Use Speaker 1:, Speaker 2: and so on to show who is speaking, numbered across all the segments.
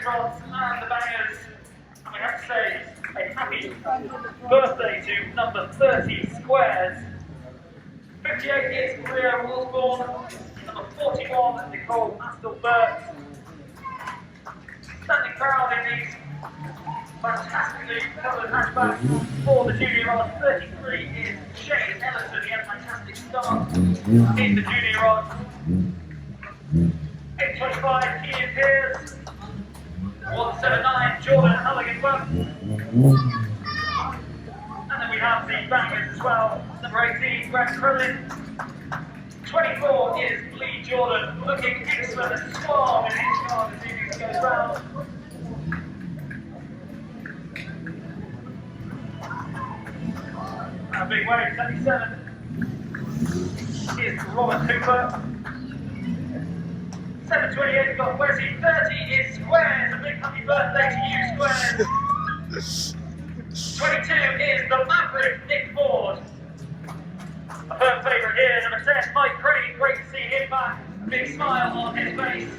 Speaker 1: rods and the bangers. And we have to say a happy birthday to number 30 Squares. 58 is Maria Osborne. Number 41, Nicole Astelbert. Standing proud in these fantastically coloured hatchbacks for the junior rod. 33 is Shane Ellison. He had a fantastic start in the junior rod. 825 Ian Pearce. 179 Jordan Halligan-Webb. And then we have the bangers as well. Number 18 Grant Crillin. 24 is Lee Jordan, looking excellent and suave in his car as evening goes round. A big wave, 77 is Robert Hooper. 728 we've got Wesley, 30 is Squares, a big happy birthday to you Squares. 22 is the Maverick, Nick Ford. A firm favourite here, number 10, Mike Crane, great to see him back. A big smile on his face.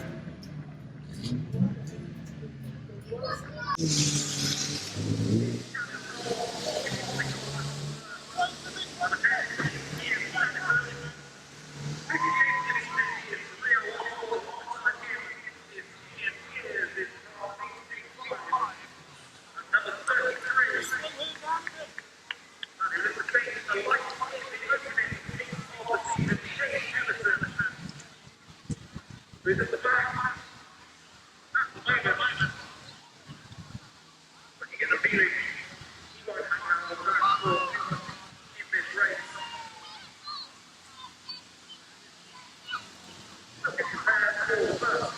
Speaker 1: Visit the back. At the moment, but you get the feeling he won't hang around the back foot in this race. Look at the pair for first.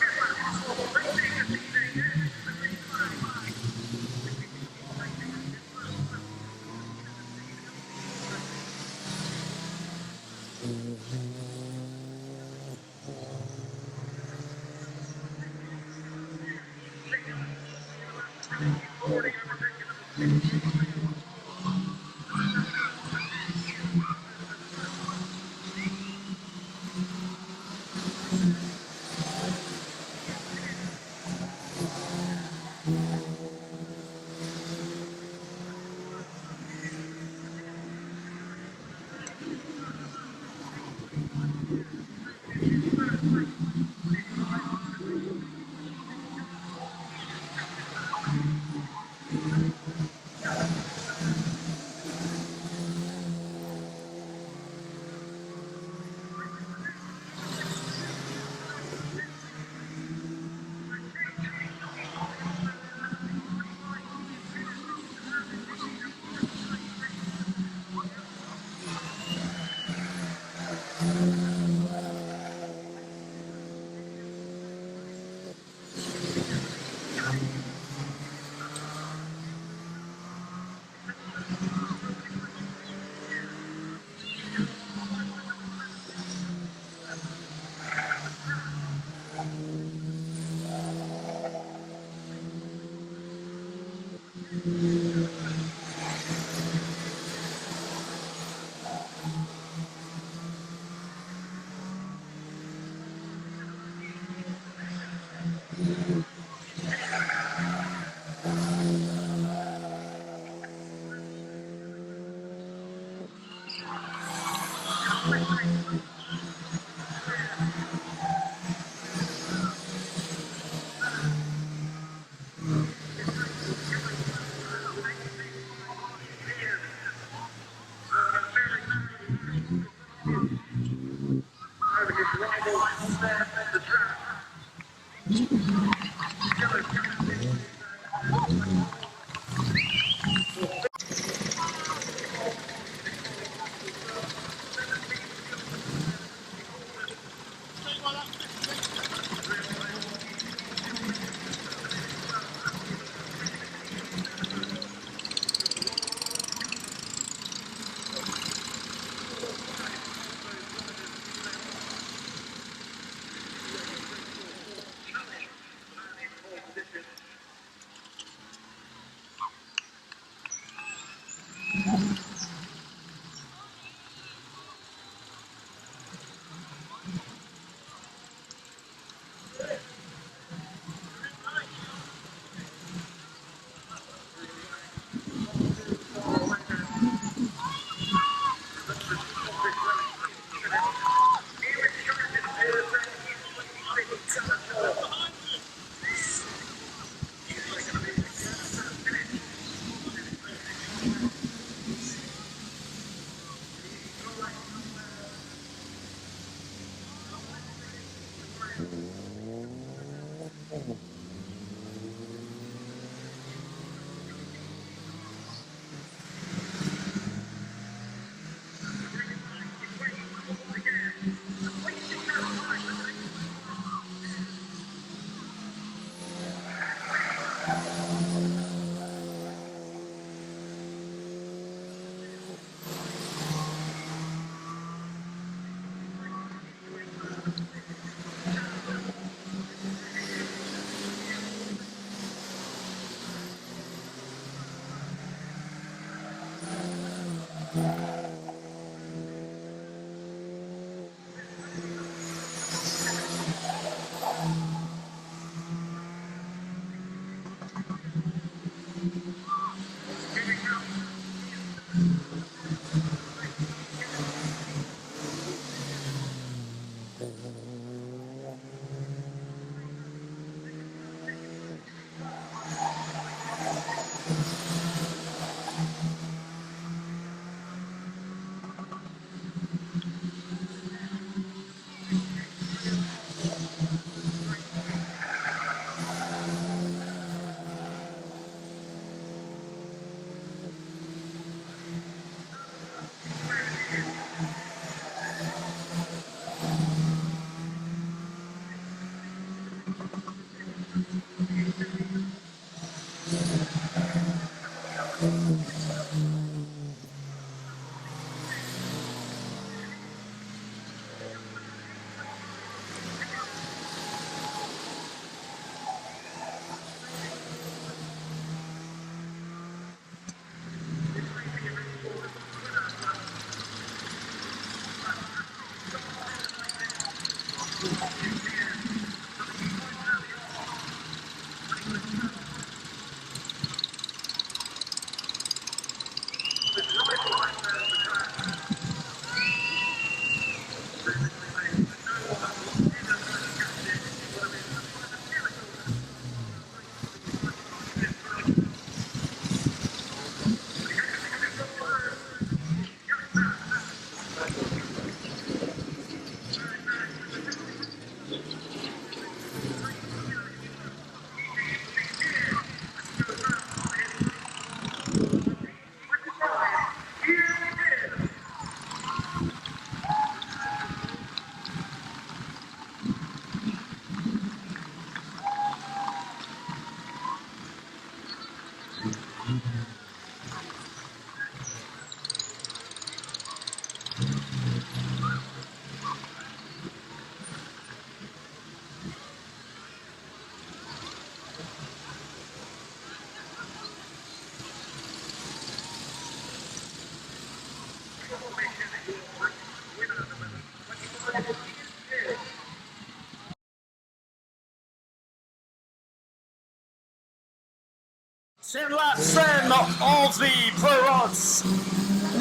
Speaker 2: 10 laps then of the Pro Rods.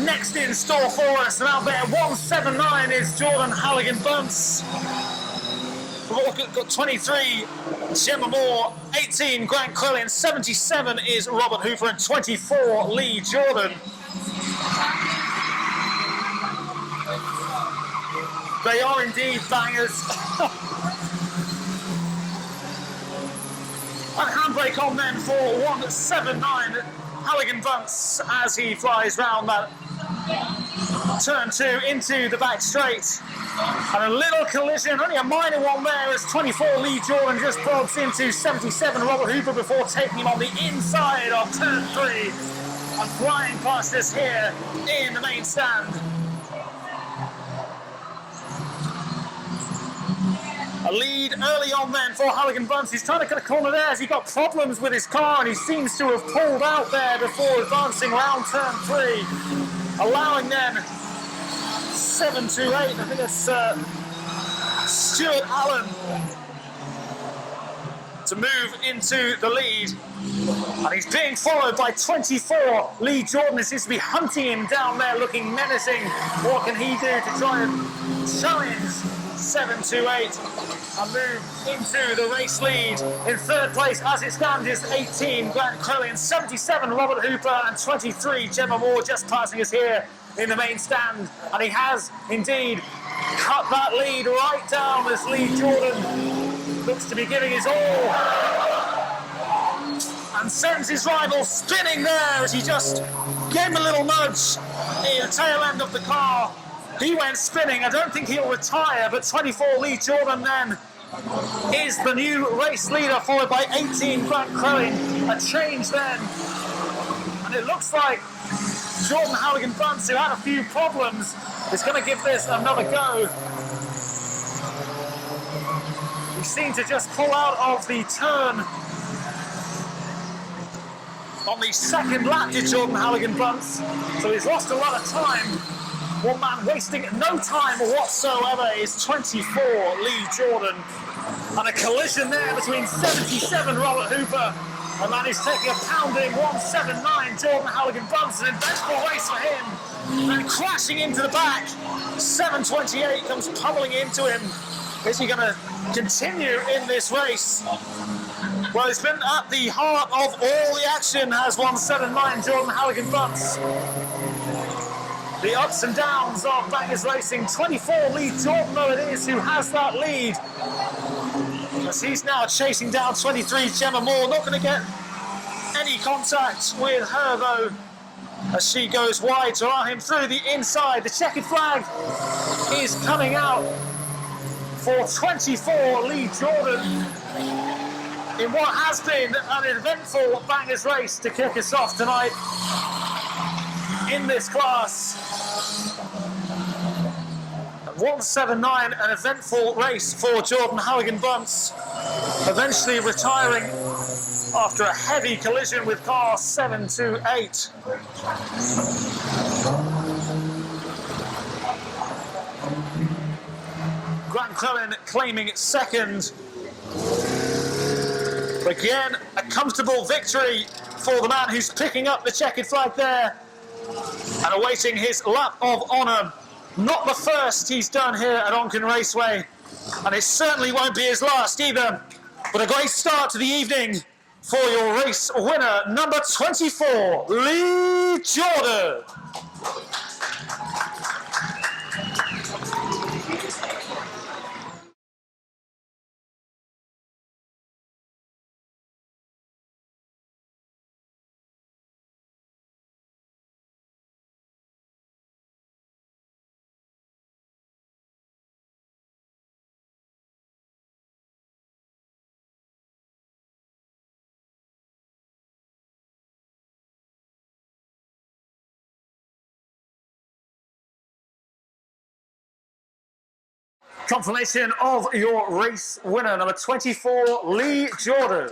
Speaker 2: Next in store for us, and out there 179 is Jordan Halligan-Bunce. We've got 23, Gemma Moore, 18, Grant Crowley, 77 is Robert Hooper, and 24, Lee Jordan. They are indeed bangers. And handbrake on then for 179, Halligan-Bunce as he flies round that turn 2 into the back straight. And a little collision, only a minor one there, as 24 Lee Jordan just bobs into 77 Robert Hooper before taking him on the inside of turn 3 and flying past us here in the main stand. A lead early on then for Halligan-Bunce. He's trying to cut a corner there as he got problems with his car, and he seems to have pulled out there before advancing round turn 3, allowing then 7 to 8. I think it's Stuart Allen to move into the lead. And he's being followed by 24 Lee Jordan. He seems to be hunting him down there, looking menacing. What can he do to try and challenge 7 to 8 and move into the race lead? In third place as it stands is 18 Grant Crowley, and 77 Robert Hooper, and 23 Gemma Moore just passing us here in the main stand. And he has indeed cut that lead right down as Lee Jordan looks to be giving his all and sends his rival spinning there as he just gave him a little nudge in the tail end of the car. He went spinning. I don't think he'll retire, but 24 Lee Jordan then is the new race leader, followed by 18 Grant Crowley. A change then. And it looks like Jordan Halligan-Bunce, who had a few problems, is going to give this another go. He seemed to just pull out of the turn on the second lap did Jordan Halligan Bunce, so he's lost a lot of time. One man wasting no time whatsoever is 24 Lee Jordan. And a collision there between 77 Robert Hooper, and man is taking a pounding 179 Jordan Halligan Bunce, an eventful race for him. And crashing into the back, 728 comes pummeling into him. Is he going to continue in this race? Well, he's been at the heart of all the action, has 179 Jordan Halligan Bunce. The ups and downs of Bangers Racing. 24 Lee Jordan, though it is, who has that lead. As he's now chasing down 23 Gemma Moore. Not going to get any contact with her, though, as she goes wide to allow him through the inside. The checkered flag is coming out for 24 Lee Jordan in what has been an eventful Bangers race to kick us off tonight in this class. 179, an eventful race for Jordan Halligan Bunce, eventually retiring after a heavy collision with car 728. Grant Clellan claiming second. Again, a comfortable victory for the man who's picking up the checkered flag there and awaiting his lap of honour. Not the first he's done here at Onchan Raceway, and it certainly won't be his last either. But a great start to the evening for your race winner, number 24, Lee Jordan. Confirmation of your race winner, number 24, Lee Jordan.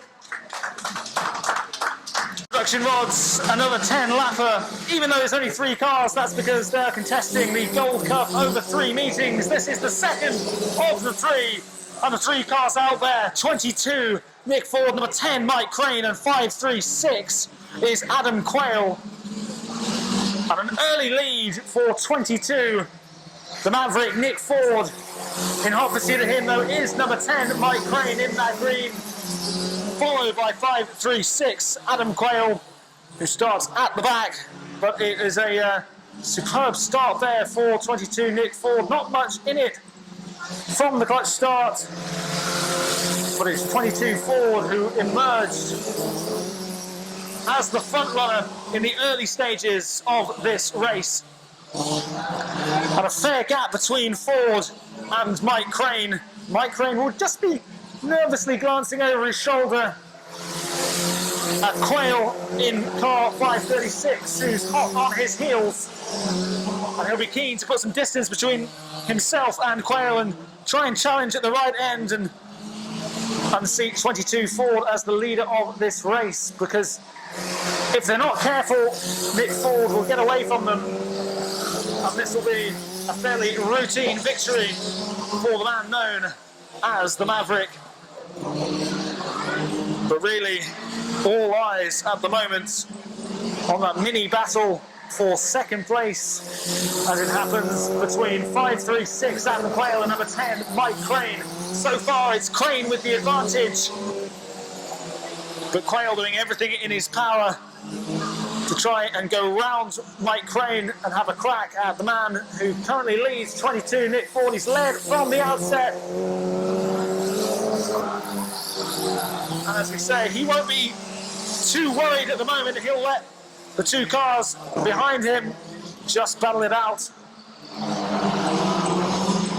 Speaker 2: Production rods, another 10 lapper. Even though there's only 3 cars, that's because they're contesting the Gold Cup over 3 meetings. This is the second of the 3. And the 3 cars out there, 22, Nick Ford, number 10, Mike Crane, and 536 is Adam Quayle. And an early lead for 22, the Maverick, Nick Ford. In hot pursuit of him, though, is number 10, Mike Crane in that green, followed by 536, Adam Quayle, who starts at the back. But it is a superb start there for 22, Nick Ford. Not much in it from the clutch start, but it's 22 Ford who emerged as the front runner in the early stages of this race. And a fair gap between Ford and Mike Crane. Mike Crane will just be nervously glancing over his shoulder at Quayle in car 536, who's hot on his heels. And he'll be keen to put some distance between himself and Quayle and try and challenge at the right end and unseat 22 Ford as the leader of this race, because if they're not careful, Nick Ford will get away from them. And this will be a fairly routine victory for the man known as the Maverick. But really, all eyes at the moment on that mini battle for second place, as it happens between 536 Adam Quayle and number 10 Mike Crane. So far it's Crane with the advantage, but Quayle doing everything in his power to try and go round Mike Crane and have a crack at the man who currently leads 22, Nick Ford. He's led from the outset. And as we say, he won't be too worried at the moment. He'll let the 2 cars behind him just battle it out.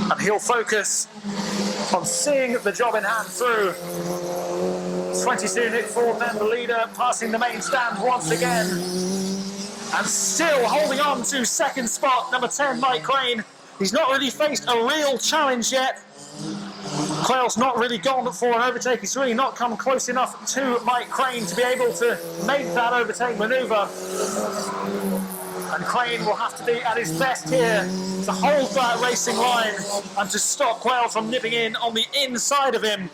Speaker 2: And he'll focus on seeing the job in hand through. 22 Nick Ford, then the leader, passing the main stand once again. And still holding on to second spot, number 10, Mike Crane. He's not really faced a real challenge yet. Quayle's not really gone for an overtake. He's really not come close enough to Mike Crane to be able to make that overtake manoeuvre. And Crane will have to be at his best here to hold that racing line and to stop Quayle from nipping in on the inside of him.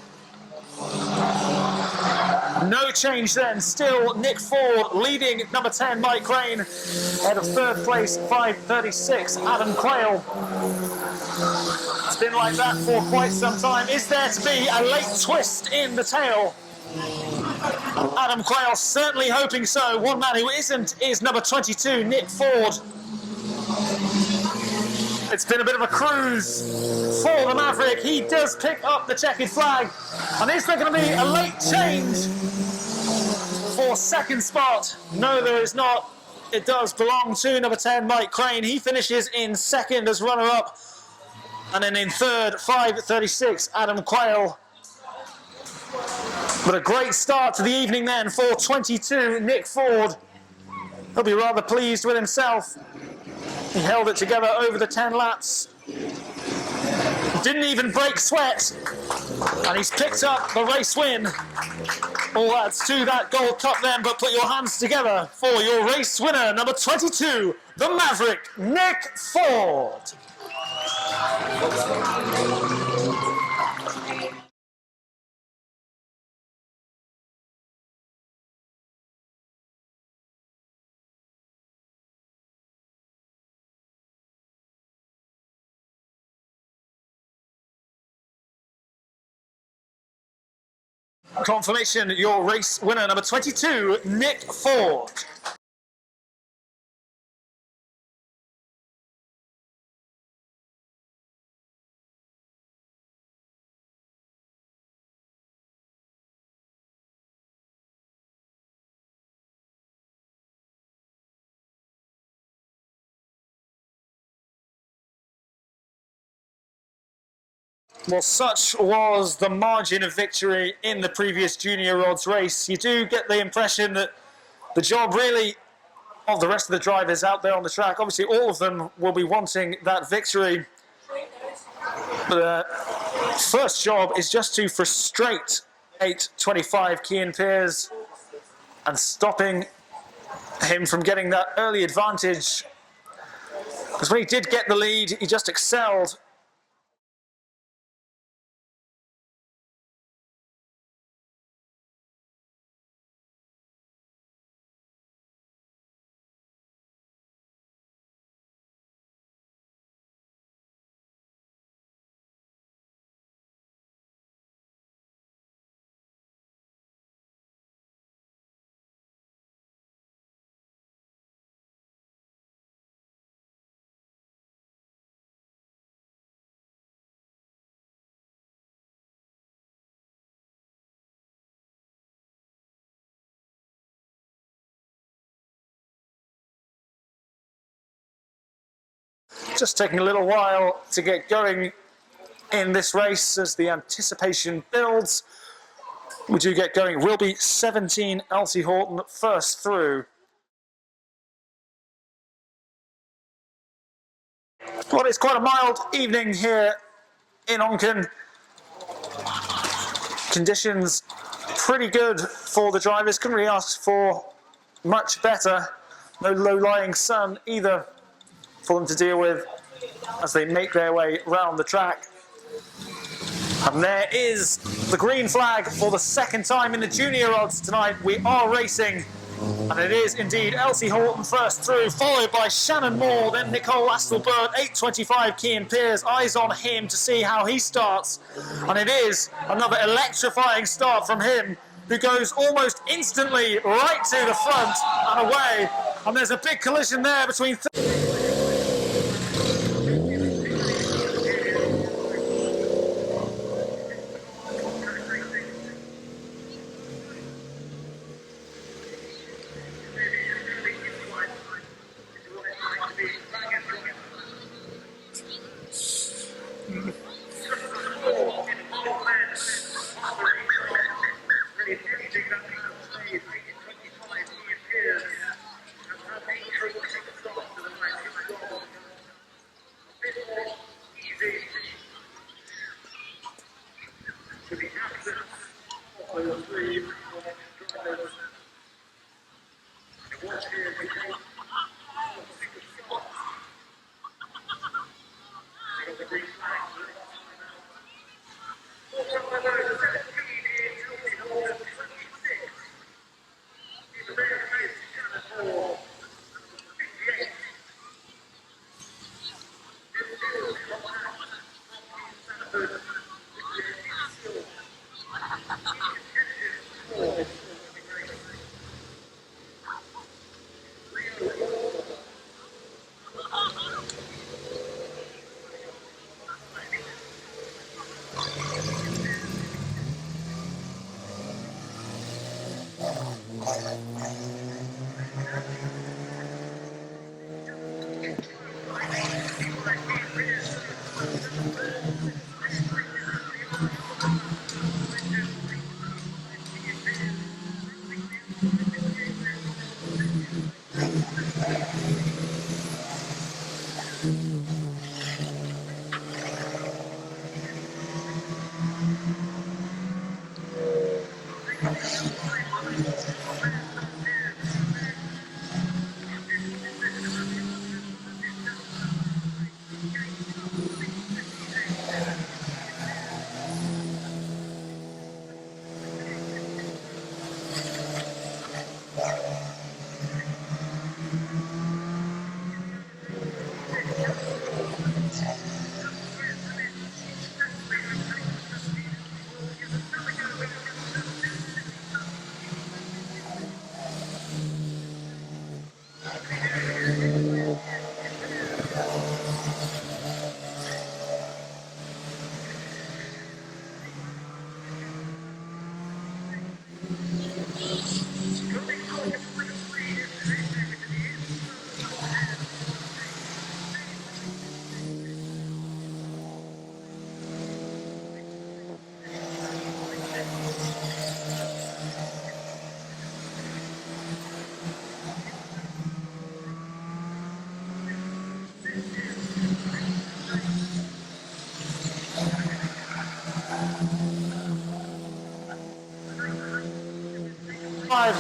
Speaker 2: No change then, still Nick Ford leading number 10 Mike Crane, ahead of third place 5:36 Adam Quayle. It's been like that for quite some time. Is there to be a late twist in the tail? Adam Quayle certainly hoping so. One man who isn't is number 22 Nick Ford. It's been a bit of a cruise for the Maverick. He does pick up the checkered flag. And is there going to be a late change for second spot? No, there is not. It does belong to number 10, Mike Crane. He finishes in second as runner-up. And then in third, 5:36, Adam Quayle. But a great start to the evening then for 22, Nick Ford. He'll be rather pleased with himself. He held it together over the 10 laps. Didn't even break sweat. And he's picked up the race win. All that's to that Gold Cup then, but put your hands together for your race winner, number 22, the Maverick, Nick Ford. Confirmation, your race winner, number 22, Nick Ford. Well, such was the margin of victory in the previous junior odds race. You do get the impression that the job really of the rest of the drivers out there on the track, obviously all of them will be wanting that victory. But first job is just to frustrate 825 Cian Pearce and stopping him from getting that early advantage. Because when he did get the lead, he just excelled. Just taking a little while to get going in this race as the anticipation builds. We do get going. It will be 17 Elsie Horton first through. Well, it's quite a mild evening here in Onchan. Conditions pretty good for the drivers. Couldn't really ask for much better. No low-lying sun either for them to deal with as they make their way round the track. And there is the green flag for the second time in the junior odds tonight. We are racing, and it is indeed Elsie Horton first through, followed by Shannon Moore, then Nicole Astelbert, 825 Cian Pearce, eyes on him to see how he starts. And it is another electrifying start from him, who goes almost instantly right to the front and away. And there's a big collision there between...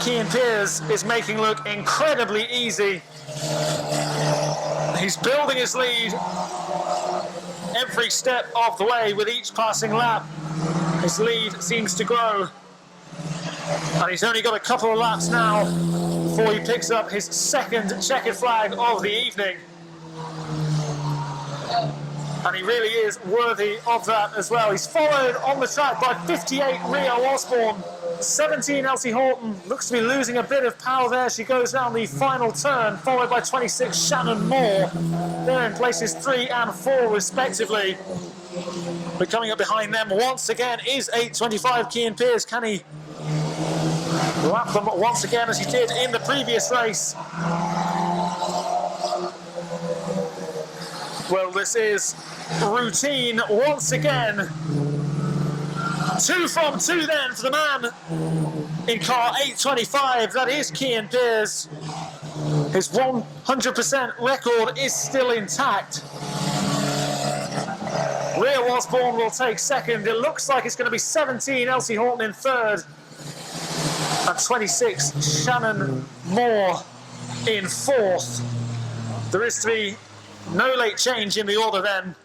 Speaker 2: Cian Pearce is making look incredibly easy. He's building his lead every step of the way with each passing lap. His lead seems to grow. And he's only got a couple of laps now before he picks up his second checkered flag of the evening. And he really is worthy of that as well. He's followed on the track by 58 Rio Osborne. 17 Elsie Horton looks to be losing a bit of power there. She goes down the final turn, followed by 26 Shannon Moore. They're in places 3 and 4 respectively. But coming up behind them once again is 8.25 Cian Pearce. Can he lap them once again as he did in the previous race? Well, this is routine once again. 2 from 2 then for the man in car 825. That is Cian Pearce. His 100% record is still intact. Rio Osborne will take second. It looks like it's going to be 17 Elsie Horton in third. And 26 Shannon Moore in fourth. There is to be no late change in the order then.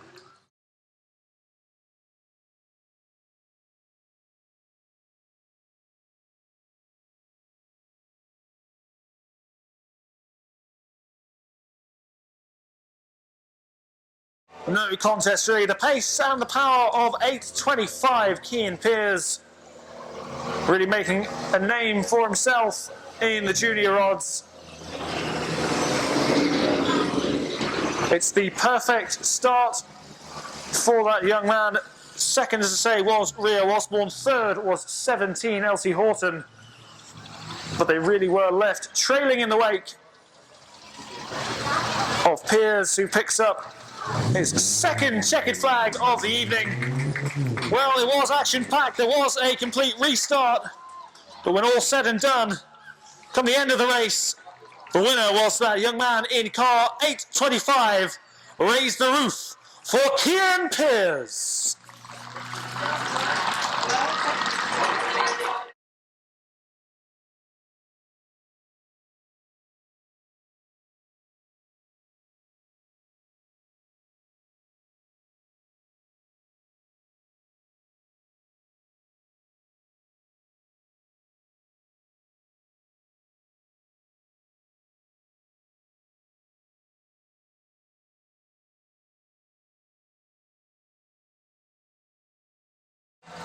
Speaker 2: No contest really. The pace and the power of 8.25 Cian Pearce really making a name for himself in the junior odds. It's the perfect start for that young man. Second, as I say, was Rio Osborne. Third was 17 Elsie Horton. But they really were left trailing in the wake of Pearce, who picks up his second checkered flag of the evening. Well, it was action-packed. There was a complete restart. But when all said and done, come the end of the race, the winner was that young man in car 825. Raise the roof for Cian Pearce.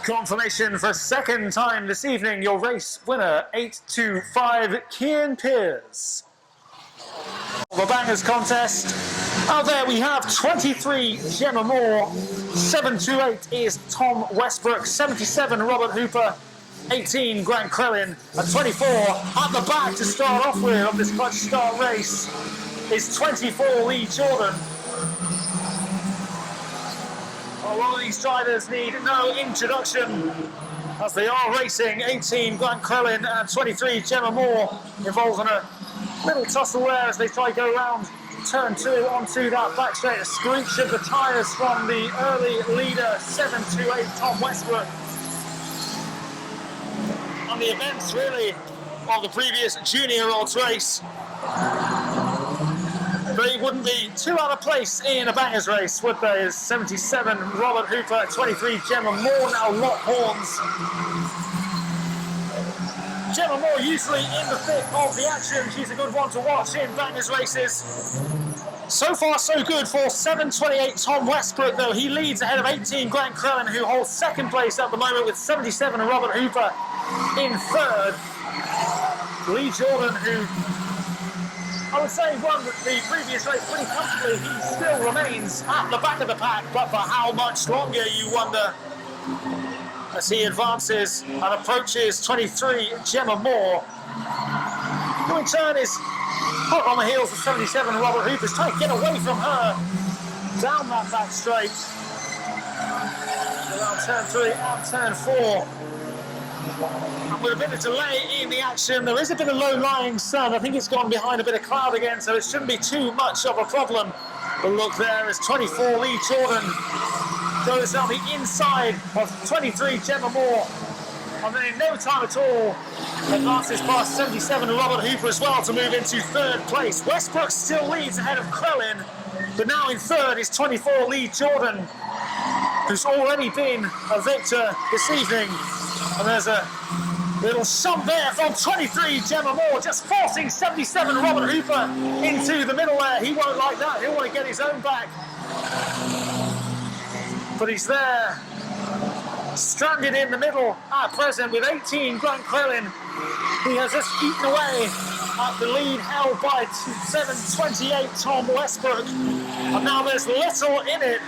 Speaker 2: Confirmation for a second time this evening, your race winner, 825 Cian Pearce. The Bangers contest. Out there we have 23 Gemma Moore, 728 is Tom Westbrook, 77 Robert Hooper, 18 Grant Crellin, and 24 at the back to start off with of this clutch start race is 24 Lee Jordan. A lot of these drivers need no introduction as they are racing. 18 Grant Crellin and 23 Gemma Moore involved in a little tussle there as they try to go around turn 2 onto that back straight. A screech of the tyres from the early leader 728 Tom Westbrook. On the events really of the previous junior odds race, they wouldn't be too out of place in a bangers race, would they? As 77 Robert Hooper, 23 Gemma Moore now lock horns. Gemma Moore usually in the thick of the action. She's a good one to watch in bangers races. So far so good for 728 Tom Westbrook though. He leads ahead of 18 Grant Crellin, who holds second place at the moment with 77 Robert Hooper in third. Lee Jordan, who I would say won the previous race pretty comfortably, he still remains at the back of the pack, but for how much longer, you wonder, as he advances and approaches 23 Gemma Moore, who in turn is hot on the heels of 77 Robert Hooper's trying to get away from her down that back straight. Around turn 3 and turn 4. And with a bit of delay in the action, there is a bit of low-lying sun. I think it's gone behind a bit of cloud again, so it shouldn't be too much of a problem. But look there as 24 Lee Jordan goes down the inside of 23 Gemma Moore. And then in no time at all, advances past 77 Robert Hooper as well to move into third place. Westbrook still leads ahead of Crellin, but now in third is 24 Lee Jordan, who's already been a victor this evening. And there's a little shove there from 23 Gemma Moore, just forcing 77 Robert Hooper into the middle there. He won't like that, he'll want to get his own back. But he's there, stranded in the middle at present with 18 Grant Crellin. He has just eaten away at the lead held by 728 Tom Westbrook. And now there's little in it.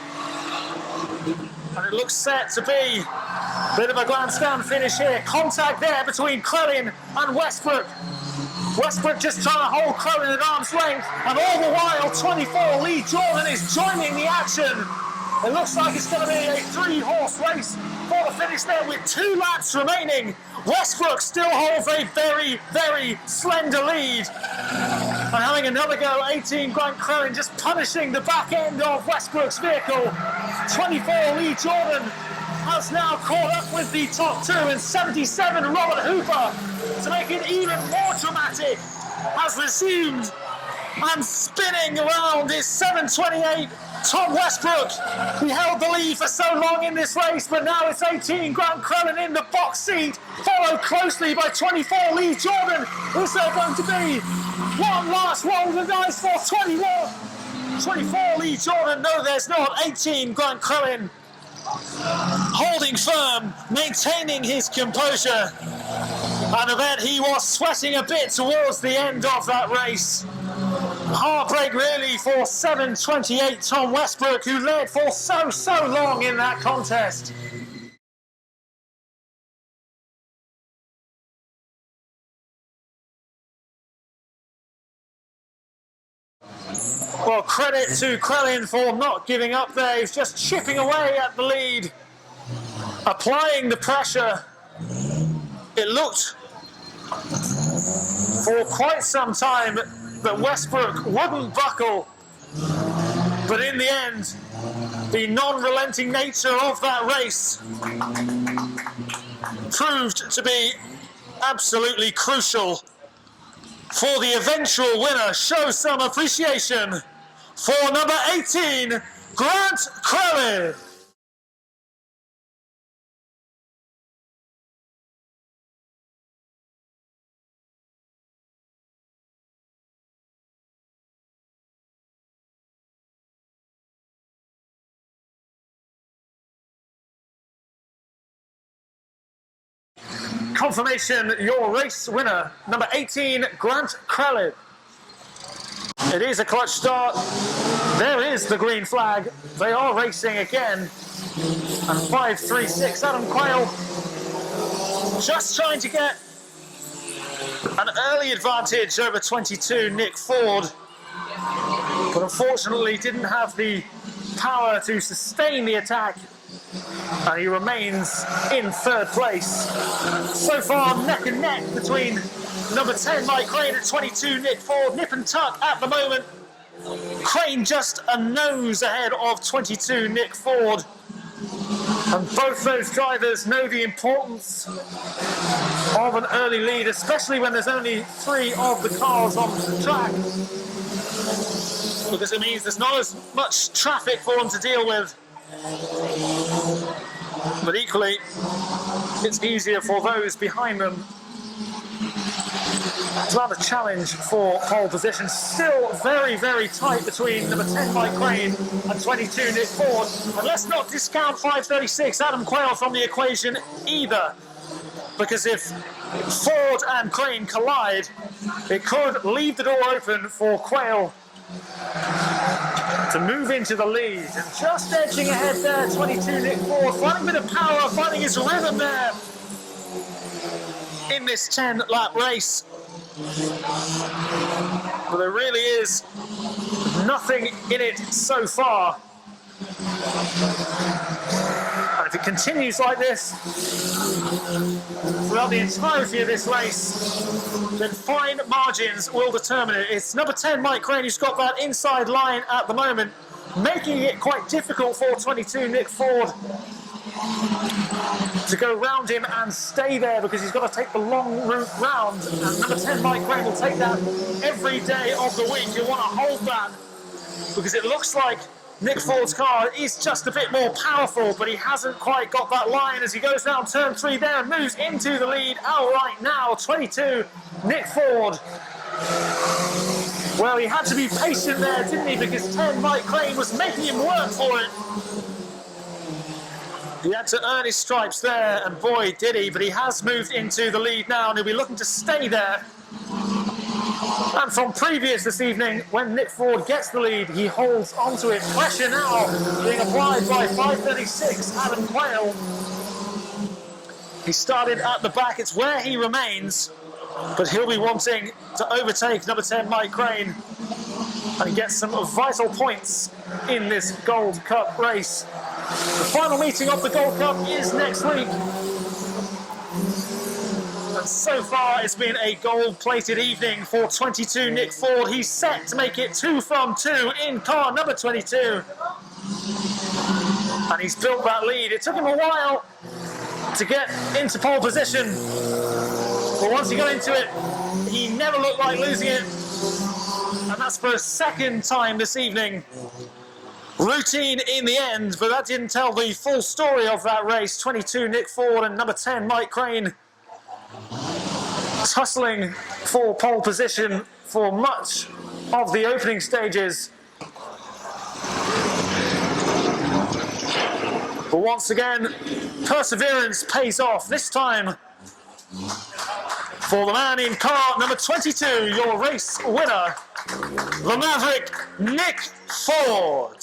Speaker 2: And it looks set to be a bit of a grandstand finish here. Contact there between Crellin and Westbrook. Westbrook just trying to hold Crellin at arm's length. And all the while, 24 Lee Jordan is joining the action. It looks like it's going to be a 3-horse race for the finish there with 2 laps remaining. Westbrook still holds a very, very slender lead. And having another go, 18 Grant Crellin just punishing the back end of Westbrook's vehicle. 24 Lee Jordan has now caught up with the top 2, and 77 Robert Hooper, to make it even more dramatic, has resumed and spinning around is 728 Tom Westbrook. He held the lead for so long in this race, but now it's 18 Grant Crellin in the box seat, followed closely by 24 Lee Jordan. Is there going to be one last roll of the dice for 24 Lee Jordan? No, there's not. 18 Grant Crellin holding firm, maintaining his composure. And I bet he was sweating a bit towards the end of that race. Heartbreak really for 728 Tom Westbrook, who led for so long in that contest. Well, credit to Crellin for not giving up there. He's just chipping away at the lead, applying the pressure. It looked for quite some time that Westbrook wouldn't buckle, but in the end, the non-relenting nature of that race proved to be absolutely crucial for the eventual winner. Show some appreciation for number 18, Grant Crellin. Confirmation, your race winner, number 18, Grant Crellin. It is a clutch start. There is the green flag. They are racing again. And 5-3-6, Adam Quayle just trying to get an early advantage over 22 Nick Ford, but unfortunately didn't have the power to sustain the attack, and he remains in third place. So far, neck and neck between number 10 Mike Crane and 22 Nick Ford. Nip and tuck at the moment. Crane just a nose ahead of 22 Nick Ford. And both those drivers know the importance of an early lead, especially when there's only 3 of the cars on the track, because it means there's not as much traffic for them to deal with. But equally, it's easier for those behind them to have a challenge for pole position. Still very, very tight between number 10 Mike Crane and 22 Nick Ford. And let's not discount 536 Adam Quayle from the equation either, because if Ford and Crane collide, it could leave the door open for Quayle to move into the lead. And just edging ahead there, 22 Nick Ford, finding a bit of power, finding his rhythm there in this 10-lap race. But there really is nothing in it so far. And if it continues like this throughout the entirety of this race, then fine margins will determine it. It's number 10 Mike Crane who's got that inside line at the moment, making it quite difficult for 22 Nick Ford to go round him and stay there, because he's got to take the long route round, and number 10 Mike Crane will take that every day of the week. You want to hold that, because it looks like Nick Ford's car is just a bit more powerful, but he hasn't quite got that line as he goes down turn 3 there and moves into the lead outright now. 22 Nick Ford. Well, he had to be patient there, didn't he, because 10 Mike Crane was making him work for it. He had to earn his stripes there, and boy did he, but he has moved into the lead now, and he'll be looking to stay there. And from previous this evening, when Nick Ford gets the lead, he holds onto it. Pressure now being applied by 536 Adam Quayle. He started at the back, it's where he remains, but he'll be wanting to overtake number 10 Mike Crane and get some vital points in this Gold Cup race. The final meeting of the Gold Cup is next week. And so far it's been a gold-plated evening for 22 Nick Ford. He's set to make it 2 from 2 in car number 22. And he's built that lead. It took him a while to get into pole position, but once he got into it, he never looked like losing it. And that's for a second time this evening. Routine in the end, but that didn't tell the full story of that race. 22 Nick Ford and number 10 Mike Crane tussling for pole position for much of the opening stages. But once again, perseverance pays off, this time for the man in car number 22, your race winner, the Maverick Nick Ford.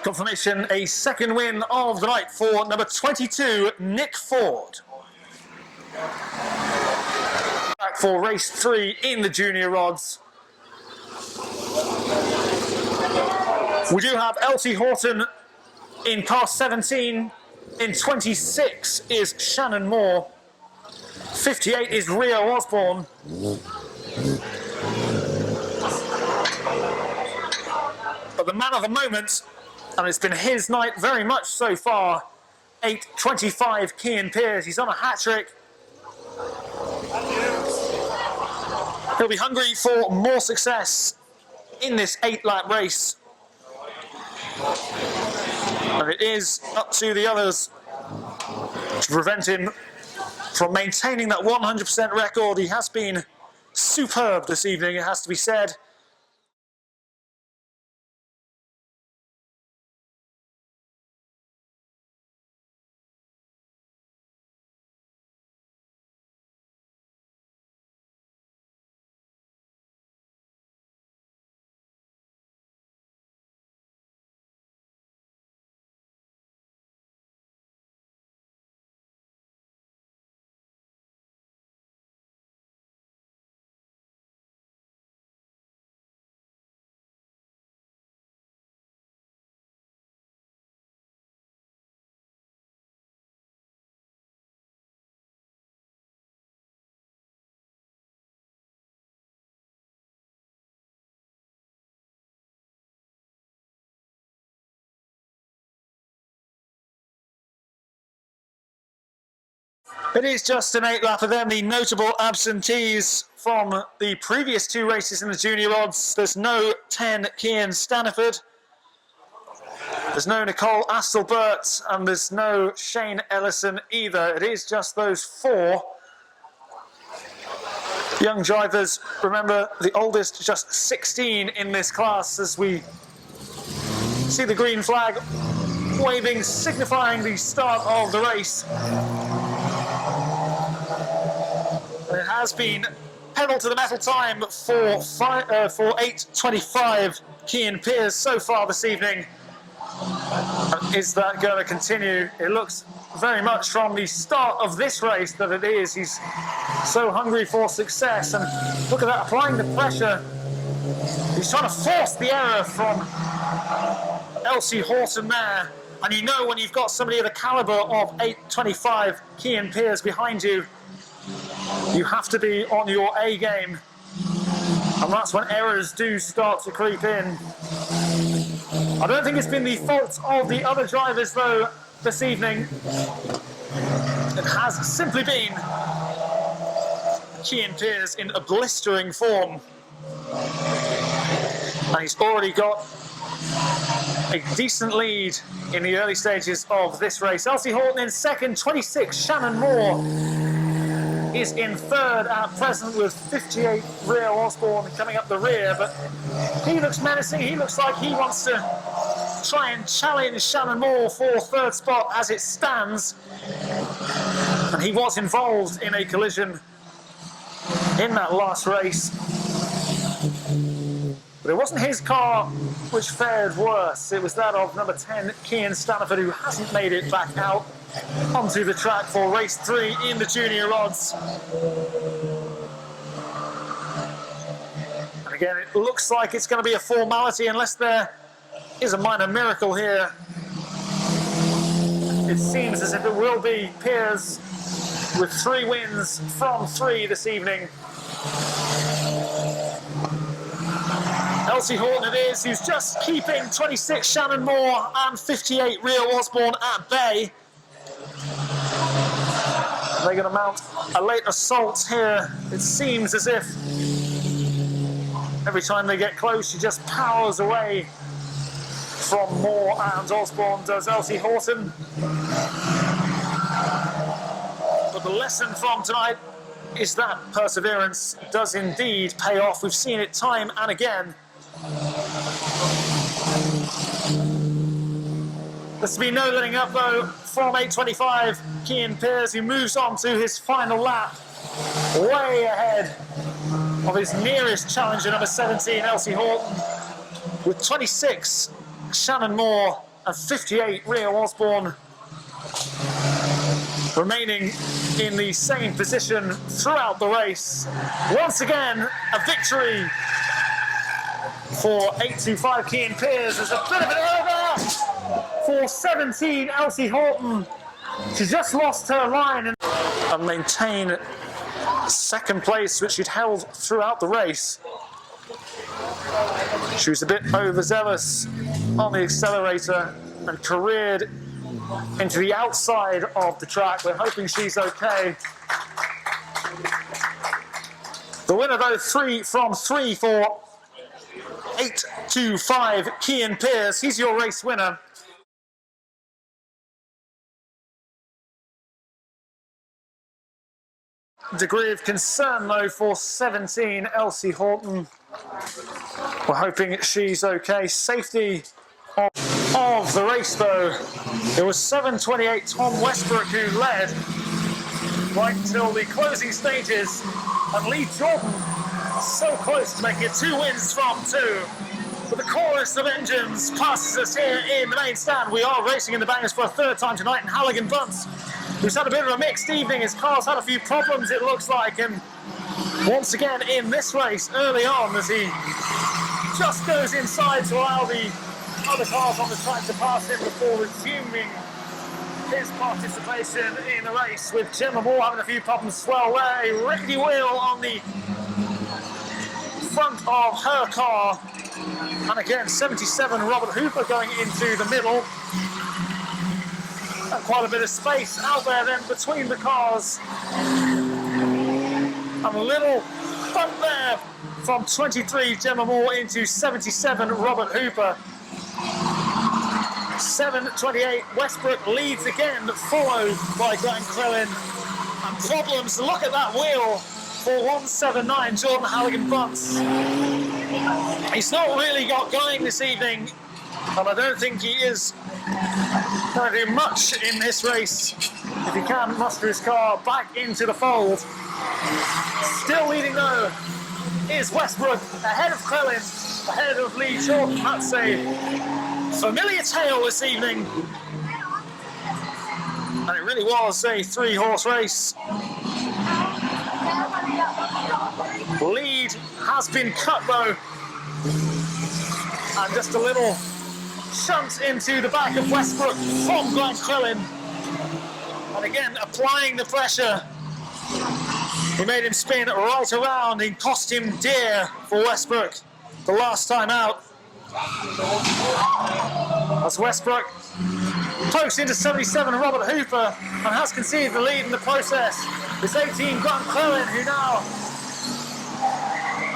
Speaker 2: Confirmation, a second win of the night for number 22, Nick Ford. Back for race 3 in the junior rods. We do have LT Horton in car 17. In 26 is Shannon Moore. 58 is Rio Osborne. But the man of the moment, and it's been his night very much so far, 8.25 Kean Pearce. He's on a hat-trick. He'll be hungry for more success in this 8-lap race. And it is up to the others to prevent him from maintaining that 100% record. He has been superb this evening, it has to be said. It is just an 8 lapper then. The notable absentees from the previous 2 races in the junior odds. There's no 10 Kian Staniford. There's no Nicole Astelbert, and there's no Shane Ellison either. It is just those 4 young drivers. Remember, the oldest just 16 in this class, as we see the green flag waving, signifying the start of the race. It has been pedal to the metal time for 8:25 Kian Pearce so far this evening. Is that going to continue? It looks very much from the start of this race that it is. He's so hungry for success, and look at that, applying the pressure. He's trying to force the error from Elsie Horton there, and you know when you've got somebody of the calibre of 8:25 Kian Pearce behind you, you have to be on your A game, and that's when errors do start to creep in. I don't think it's been the fault of the other drivers though this evening. It has simply been Kian Pearce in a blistering form, and he's already got a decent lead in the early stages of this race. Elsie Horton in second, 26. Shannon Moore is in third at present with 58. Rio Osborne coming up the rear, but he looks menacing. He looks like he wants to try and challenge Shannon Moore for third spot as it stands. And he was involved in a collision in that last race. But it wasn't his car which fared worse. It was that of number 10, Kian Staniford, who hasn't made it back out onto the track for race 3 in the junior odds. And again, it looks like it's going to be a formality unless there is a minor miracle here. It seems as if it will be Pearce with 3 wins from 3 this evening. Elsie Horton it is, who's just keeping 26 Shannon Moore and 58 Rio Osborne at bay. They're going to mount a late assault here. It seems as if every time they get close, she just powers away from Moore and Osborne, does Elsie Horton. But the lesson from tonight is that perseverance does indeed pay off. We've seen it time and again. There's been no letting up though from 8:25 Kian Pearce, who moves on to his final lap, way ahead of his nearest challenger, number 17, Elsie Horton, with 26 Shannon Moore and 58 Rio Osborne remaining in the same position throughout the race. Once again, a victory for 8:25 Kian Pearce. There's a bit of an error there for 17 Elsie Horton. She just lost her line and maintain second place, which she'd held throughout the race. She was a bit overzealous on the accelerator and careered into the outside of the track. We're hoping she's okay. The winner though, 3 from 3 for 8:25 Kian Pearce. He's your race winner. Degree of concern though for 17 Elsie Horton. We're hoping she's okay. Safety of the race though, it was 7:28 Tom Westbrook who led right until the closing stages, and Lee Jordan so close to making it 2 wins from 2. But the chorus of engines passes us here in the main stand. We are racing in the bangers for a 3rd time tonight, and Halligan Bunce, who's had a bit of a mixed evening. His car's had a few problems, it looks like, and once again in this race early on, as he just goes inside to allow the other cars on the track to pass him before resuming his participation in the race, with Gemma Moore having a few problems as well. A rickety wheel on the front of her car, and again 77 Robert Hooper going into the middle. And quite a bit of space out there then between the cars. And a little bump there from 23 Gemma Moore into 77 Robert Hooper. 7:28 Westbrook leads again, followed by Grant Crellin. And problems, look at that wheel for 179 Jordan Halligan-Bunce. He's not really got going this evening, and I don't think he is going to do much in this race if he can muster his car back into the fold. Still leading though is Westbrook, ahead of Crellin, ahead of Lee Jordan. That's a familiar tale this evening, and it really was a 3-horse race. Lead has been cut though, and just a little shunt into the back of Westbrook from Grant Crellin, and again applying the pressure. He made him spin right around and cost him dear for Westbrook the last time out. As Westbrook pokes into 77 Robert Hooper and has conceded the lead in the process. It's 18 Grant Crellin who now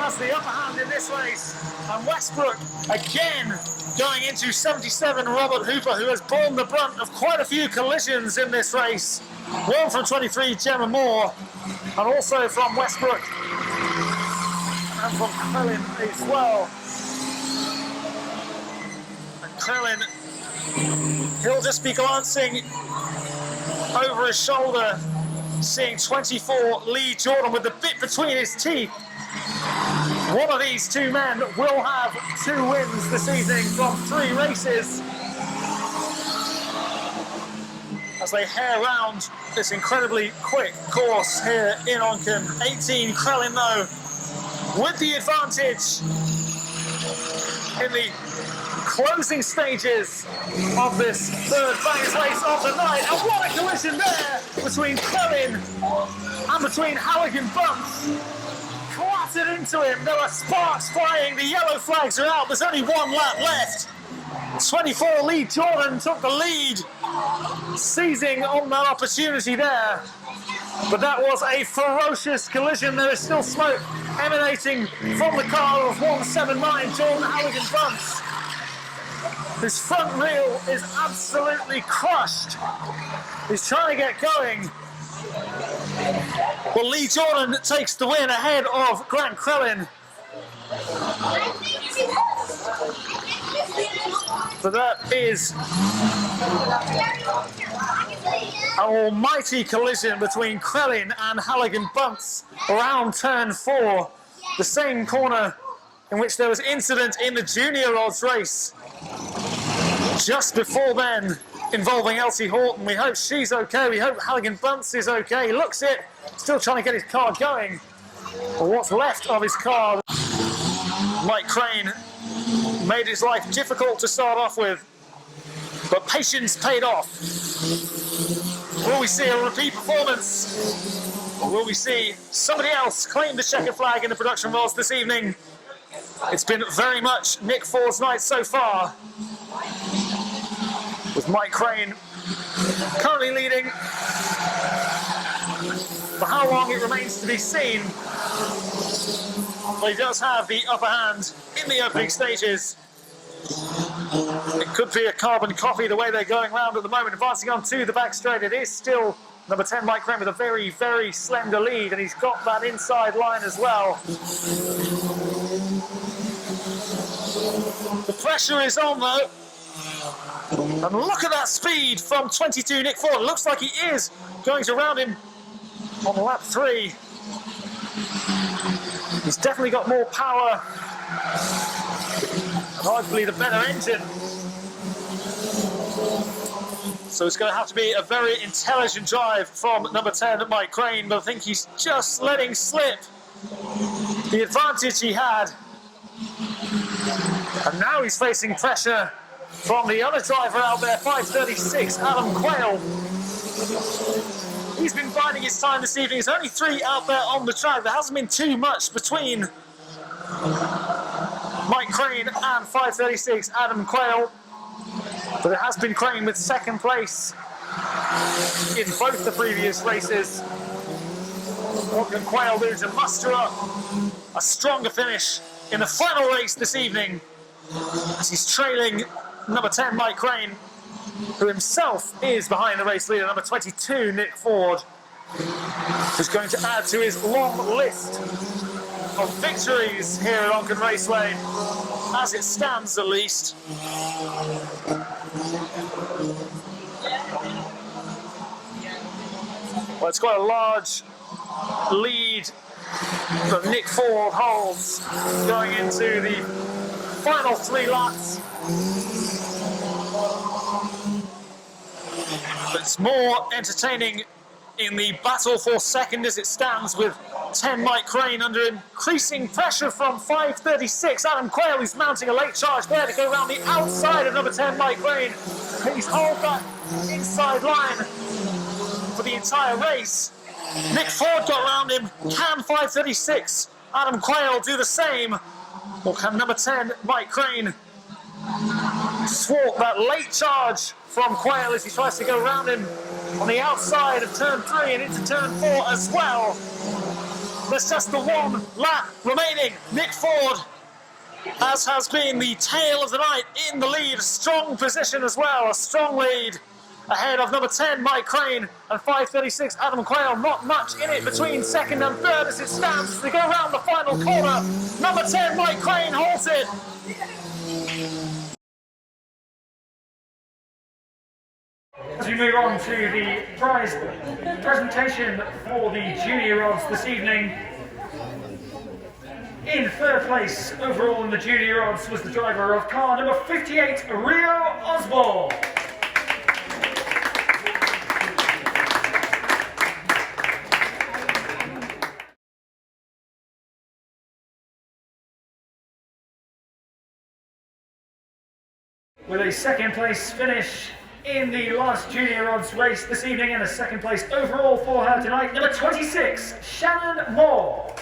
Speaker 2: has the upper hand in this race. And Westbrook again going into 77 Robert Hooper, who has borne the brunt of quite a few collisions in this race. One from 23 Gemma Moore, and also from Westbrook and from Crellin as well. And Crellin, he'll just be glancing over his shoulder, seeing 24 Lee Jordan with the bit between his teeth. One of these two men will have 2 wins this evening from 3 races as they hare round this incredibly quick course here in Onchan. 18 Crellin though with the advantage in the closing stages of this 3rd fastest race of the night. And what a collision there between Crellin and between Halligan-Bunce. Clattered into him. There are sparks flying. The yellow flags are out. There's only 1 lap left. 24 Lee Jordan took the lead, seizing on that opportunity there. But that was a ferocious collision. There is still smoke emanating from the car of 179 Jordan Halligan-Bunce, whose front wheel is absolutely crushed. He's trying to get going. Well, Lee Jordan takes the win ahead of Grant Crellin. But that is an almighty collision between Crellin and Halligan-Bunce around turn 4, the same corner in which there was incident in the junior odds race just before then, involving Elsie Horton. We hope she's okay. We hope Halligan-Bunce is okay. He looks it, still trying to get his car going. But what's left of his car, Mike Crane made his life difficult to start off with, but patience paid off. Will we see a repeat performance? Or will we see somebody else claim the checkered flag in the production roles this evening? It's been very much Nick Ford's night so far, with Mike Crane currently leading. For how long it remains to be seen, but he does have the upper hand in the opening stages. It could be a carbon copy the way they're going round at the moment. Advancing on to the back straight, it is still number 10 Mike Crane with a very, very slender lead, and he's got that inside line as well. The pressure is on though. And look at that speed from 22 Nick Ford. It looks like he is going to round him on lap 3. He's definitely got more power and hopefully the better engine. So it's going to have to be a very intelligent drive from number 10 Mike Crane, but I think he's just letting slip the advantage he had. And now he's facing pressure from the other driver out there, 5:36, Adam Quayle. He's been biding his time this evening. There's only 3 out there on the track. There hasn't been too much between Mike Crane and 5:36, Adam Quayle. But it has been Crane with 2nd place in both the previous races. What can Quayle do to muster up a stronger finish in the final race this evening, as he's trailing number 10 Mike Crane, who himself is behind the race leader, number 22 Nick Ford, who's going to add to his long list of victories here at Onchan Raceway, as it stands at least. Well, it's quite a large lead that Nick Ford holds going into the final 3 laps. But it's more entertaining in the battle for second as it stands, with 10 Mike Crane under increasing pressure from 5:36. Adam Quayle, who's mounting a late charge there to go around the outside of number 10 Mike Crane. He's hold that inside line for the entire race. Nick Ford got around him. Can 5:36 Adam Quayle do the same? Or can number 10 Mike Crane thwart that late charge from Quayle as he tries to go around him on the outside of turn 3 and into turn 4 as well? There's just the 1 lap remaining. Nick Ford, as has been the tale of the night, in the lead. A strong position as well, a strong lead ahead of number 10 Mike Crane and 5:36 Adam Quayle. Not much in it between second and third as it stands as they go around the final corner. Number 10 Mike Crane holds it. As we move on to the prize presentation for the junior rods this evening, in third place overall in the junior rods was the driver of car number 58, Rio Osborne. With a second place finish in the last junior rods race this evening, and a second place overall for her tonight, number 26, Shannon Moore.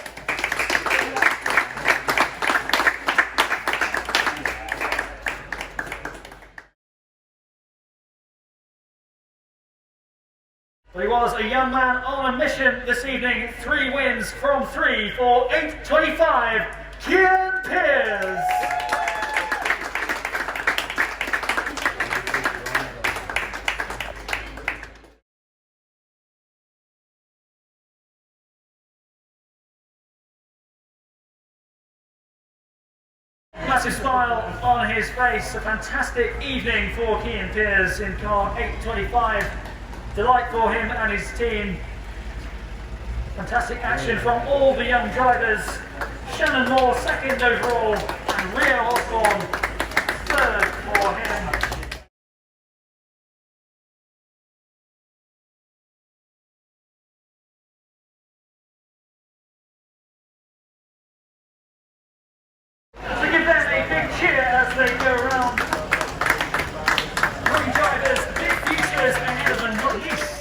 Speaker 2: Well, he was a young man on a mission this evening. 3 wins from 3 for 8:25, Kian Pearce. Massive smile on his face. A fantastic evening for Kian Pearce in car 825. Delight for him and his team. Fantastic action from all the young drivers. Shannon Moore second overall, and Rio Osborne third for him. So give them a big cheer as they go around. Three drivers, big futures ahead of them, not least.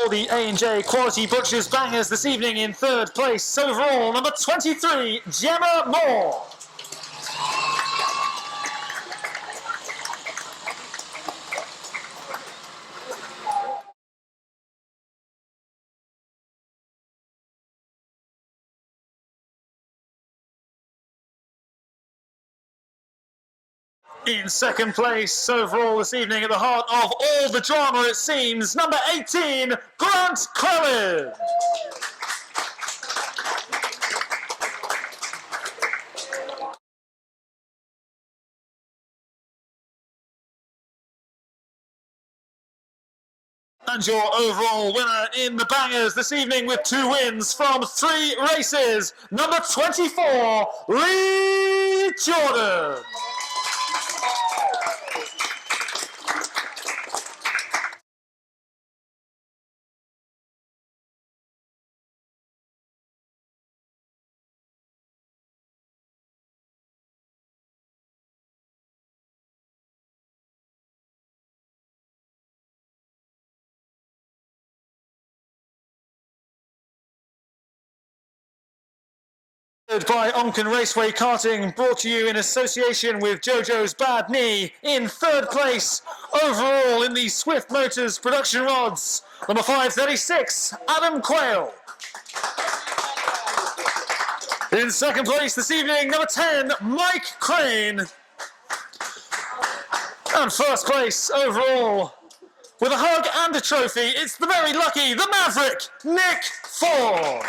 Speaker 2: For the A&J Quality Butchers Bangers this evening, in third place overall, number 23, Gemma Moore. In second place overall this evening, at the heart of all the drama it seems, number 18, Grant Crowley. And your overall winner in the Bangers this evening, with 2 wins from 3 races, number 24, Lee Jordan. By Onchan Raceway Karting, brought to you in association with Jojo's Bad Knee. In third place overall in the Swift Motors production rods, number 536, Adam Quayle. In second place this evening, number 10, Mike Crane. And first place overall, with a hug and a trophy, it's the very lucky, the Maverick, Nick Ford.